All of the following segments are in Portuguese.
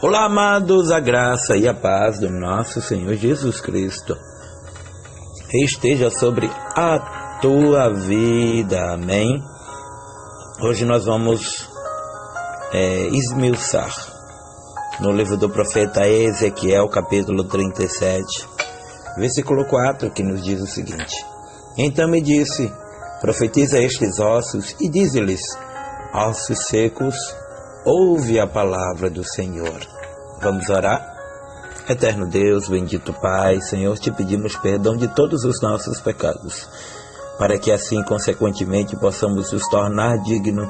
Olá, amados, a graça e a paz do nosso Senhor Jesus Cristo esteja sobre a tua vida, amém? Hoje nós vamos esmiuçar no livro do profeta Ezequiel, capítulo 37, versículo 4, que nos diz o seguinte: Então me disse, profetiza estes ossos e dize-lhes, ossos secos, ouve a palavra do Senhor. Vamos orar? Eterno Deus, bendito Pai, Senhor, te pedimos perdão de todos os nossos pecados, para que assim, consequentemente, possamos nos tornar dignos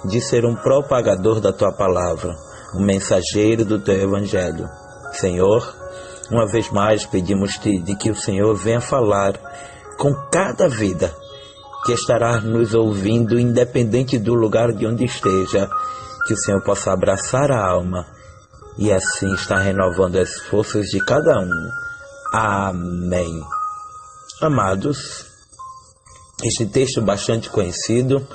de ser um propagador da Tua palavra, um mensageiro do Teu Evangelho. Senhor, uma vez mais pedimos-te de que o Senhor venha falar com cada vida que estará nos ouvindo, independente do lugar de onde esteja, que o Senhor possa abraçar a alma e assim estar renovando as forças de cada um. Amém. Amados, este texto bastante conhecido,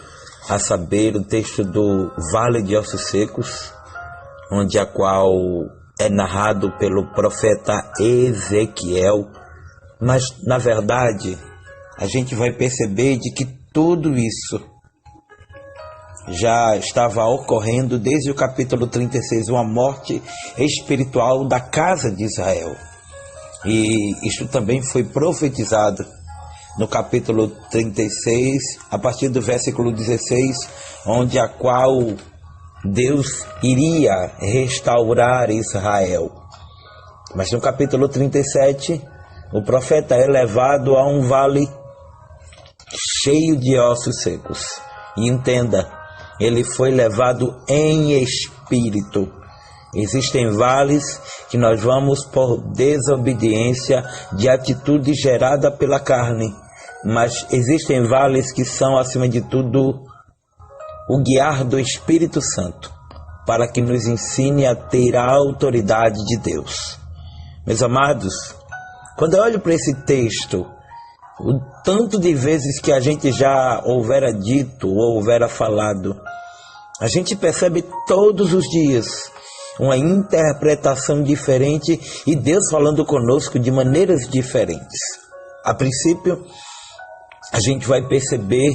a saber, o texto do Vale de Ossos Secos, onde a qual é narrado pelo profeta Ezequiel, mas na verdade a gente vai perceber de que tudo isso já estava ocorrendo desde o capítulo 36, uma morte espiritual da casa de Israel. E isto também foi profetizado no capítulo 36, a partir do versículo 16, onde a qual Deus iria restaurar Israel. Mas no capítulo 37, o profeta é levado a um vale cheio de ossos secos. E entenda, ele foi levado em espírito. Existem vales que nós vamos por desobediência de atitude gerada pela carne, mas existem vales que são, acima de tudo, o guiar do Espírito Santo, para que nos ensine a ter a autoridade de Deus. Meus amados, quando eu olho para esse texto, o tanto de vezes que a gente já houvera dito ou houvera falado, a gente percebe todos os dias uma interpretação diferente e Deus falando conosco de maneiras diferentes. A princípio, a gente vai perceber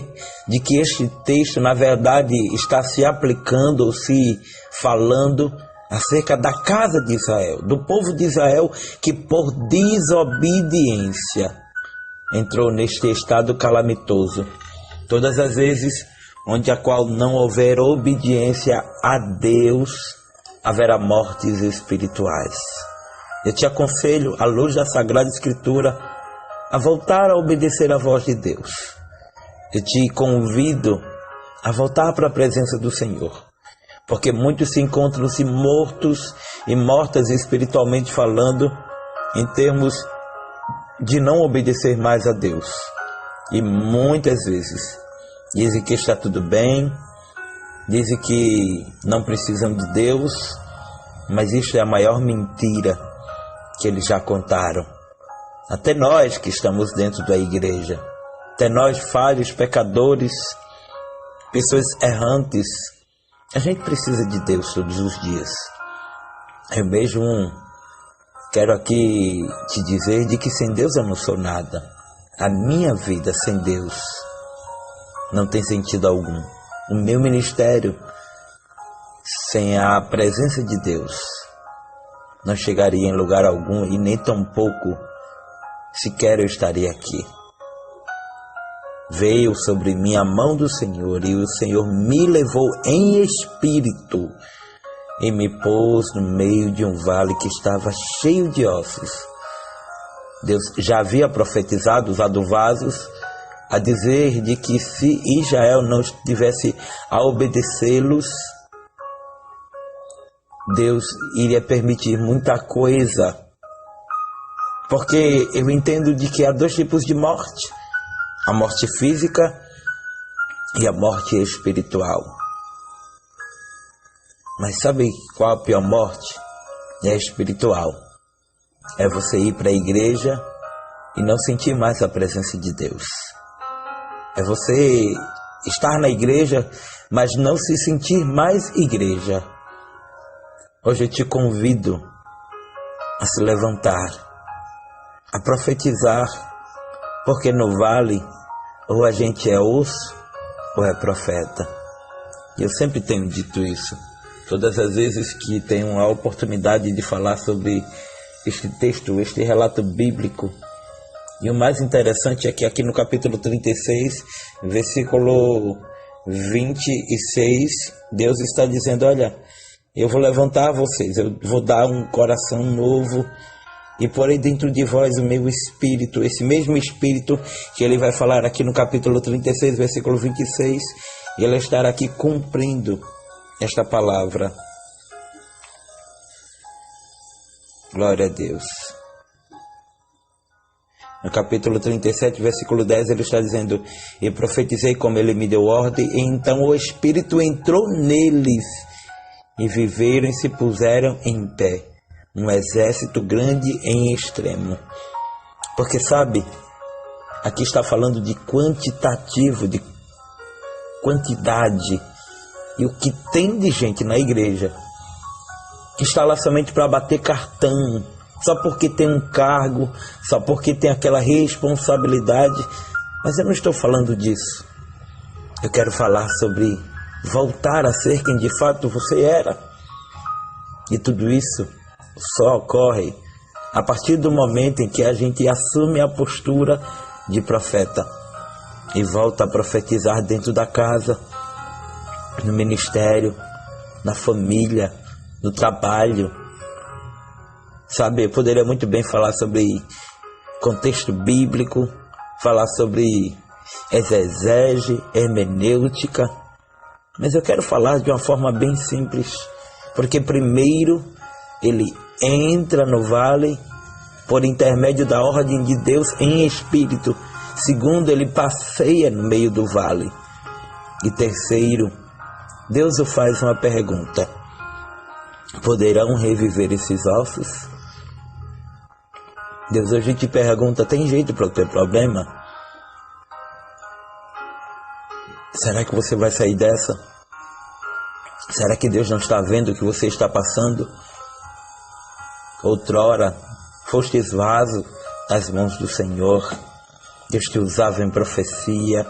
de que este texto, na verdade, está se aplicando ou se falando acerca da casa de Israel, do povo de Israel que por desobediência entrou neste estado calamitoso. Todas as vezes onde a qual não houver obediência a Deus, haverá mortes espirituais. Eu te aconselho, à luz da Sagrada Escritura, a voltar a obedecer à voz de Deus. Eu te convido a voltar para a presença do Senhor, porque muitos se encontram-se mortos e mortas espiritualmente falando, em termos de não obedecer mais a Deus. E muitas vezes dizem que está tudo bem, dizem que não precisam de Deus, mas isso é a maior mentira que eles já contaram. Até nós que estamos dentro da igreja, até nós falhos, pecadores, pessoas errantes, a gente precisa de Deus todos os dias. Eu mesmo quero aqui te dizer de que sem Deus eu não sou nada. A minha vida sem Deus não tem sentido algum. O meu ministério sem a presença de Deus não chegaria em lugar algum e nem tampouco sequer eu estaria aqui. Veio sobre mim a mão do Senhor e o Senhor me levou em espírito e me pôs no meio de um vale que estava cheio de ossos. Deus já havia profetizado, usado vasos, a dizer de que se Israel não estivesse a obedecê-los, Deus iria permitir muita coisa. Porque eu entendo de que há dois tipos de morte: a morte física e a morte espiritual. Mas sabe qual a pior morte? É a espiritual. É você ir para a igreja e não sentir mais a presença de Deus. É você estar na igreja, mas não se sentir mais igreja. Hoje eu te convido a se levantar, a profetizar, porque no vale ou a gente é osso ou é profeta. E eu sempre tenho dito isso. Todas as vezes que tenho a oportunidade de falar sobre este texto, este relato bíblico. E o mais interessante é que aqui no capítulo 36, versículo 26, Deus está dizendo: olha, eu vou levantar vocês, eu vou dar um coração novo e porei dentro de vós o meu espírito, esse mesmo espírito que ele vai falar aqui no capítulo 36, versículo 26, e ele estará aqui cumprindo esta palavra. Glória a Deus. No capítulo 37, versículo 10, ele está dizendo: e profetizei como ele me deu ordem, e então o Espírito entrou neles, e viveram e se puseram em pé, um exército grande em extremo. Porque sabe, aqui está falando de quantitativo, de quantidade, e o que tem de gente na igreja que está lá somente para bater cartão, só porque tem um cargo, só porque tem aquela responsabilidade. Mas eu não estou falando disso. Eu quero falar sobre voltar a ser quem de fato você era. E tudo isso só ocorre a partir do momento em que a gente assume a postura de profeta e volta a profetizar dentro da casa, no ministério, na família, no trabalho. Sabe, eu poderia muito bem falar sobre contexto bíblico, falar sobre exegese, hermenêutica, mas eu quero falar de uma forma bem simples, porque primeiro ele entra no vale por intermédio da ordem de Deus em espírito, segundo, ele passeia no meio do vale, e terceiro, Deus o faz uma pergunta: poderão reviver esses ossos? Deus hoje te pergunta: tem jeito para o teu problema? Será que você vai sair dessa? Será que Deus não está vendo o que você está passando? Outrora, fostes vaso nas mãos do Senhor. Deus te usava em profecia,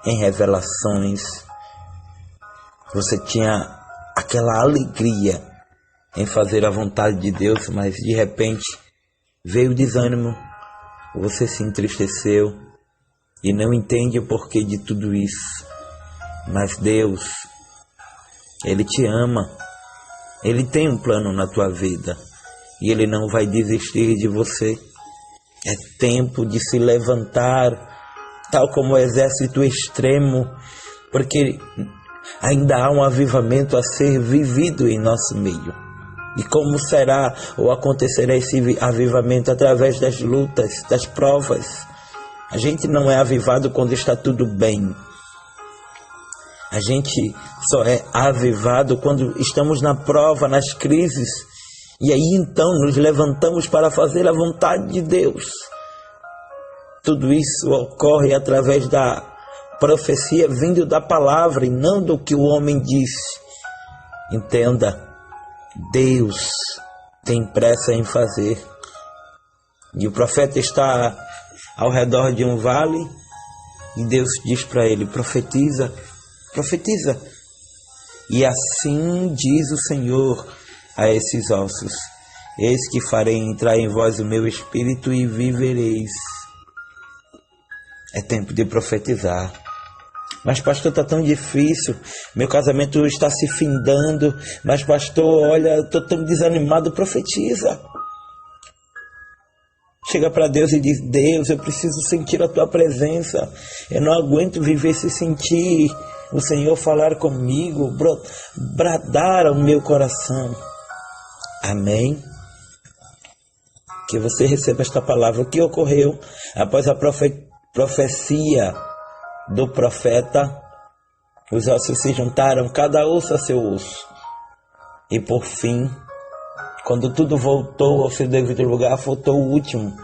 em revelações. Você tinha aquela alegria em fazer a vontade de Deus, mas de repente veio o desânimo, você se entristeceu e não entende o porquê de tudo isso. Mas Deus, Ele te ama, Ele tem um plano na tua vida e Ele não vai desistir de você. É tempo de se levantar, tal como o exército extremo, porque ainda há um avivamento a ser vivido em nosso meio. E como será ou acontecerá esse avivamento? Através das lutas, das provas. A gente não é avivado quando está tudo bem. A gente só é avivado quando estamos na prova, nas crises. E aí então nos levantamos para fazer a vontade de Deus. Tudo isso ocorre através da profecia vindo da palavra e não do que o homem disse. Entenda, Deus tem pressa em fazer. E o profeta está ao redor de um vale e Deus diz para ele: profetiza, profetiza. E assim diz o Senhor a esses ossos: eis que farei entrar em vós o meu espírito e vivereis. É tempo de profetizar. Mas pastor, está tão difícil, meu casamento está se findando, mas pastor, olha, estou tão desanimado. Profetiza. Chega para Deus e diz: Deus, eu preciso sentir a tua presença, eu não aguento viver sem sentir o Senhor falar comigo, bradar ao meu coração. Amém? Que você receba esta palavra. O que ocorreu após a profecia do profeta? Os ossos se juntaram, cada osso a seu osso. E por fim, quando tudo voltou ao seu devido lugar, faltou o último,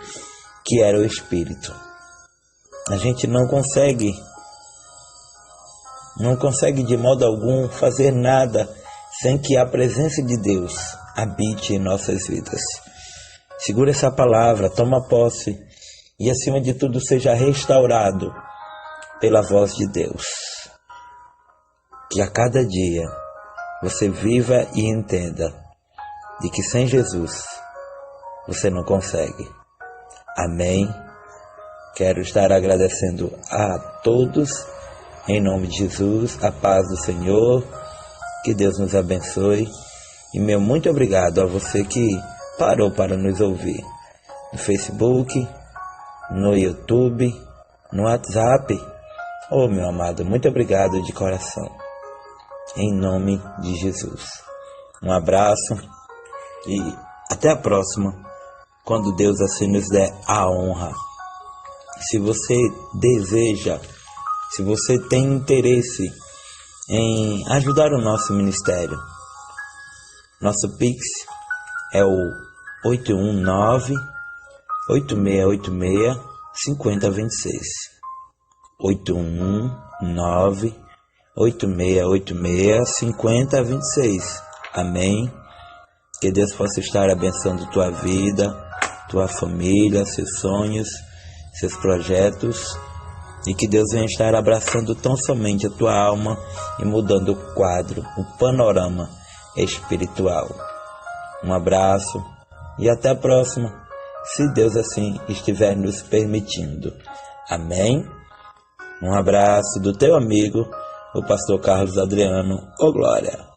que era o Espírito. A gente não consegue de modo algum fazer nada sem que a presença de Deus habite em nossas vidas. Segura essa palavra, toma posse e, acima de tudo, seja restaurado pela voz de Deus. Que a cada dia você viva e entenda de que sem Jesus você não consegue. Amém. Quero estar agradecendo a todos, em nome de Jesus, a paz do Senhor, que Deus nos abençoe. E meu muito obrigado a você que parou para nos ouvir no Facebook, no YouTube, no WhatsApp. Oh, meu amado, muito obrigado de coração, em nome de Jesus. Um abraço e até a próxima, quando Deus assim nos der a honra. Se você deseja, se você tem interesse em ajudar o nosso ministério, nosso Pix é o 819-8686-5026. 819-8686-5026. Amém? Que Deus possa estar abençoando tua vida, tua família, seus sonhos, seus projetos, e que Deus venha estar abraçando tão somente a tua alma e mudando o quadro, o panorama espiritual. Um abraço e até a próxima, se Deus assim estiver nos permitindo. Amém? Um abraço do teu amigo, o pastor Carlos Adriano. Ô glória!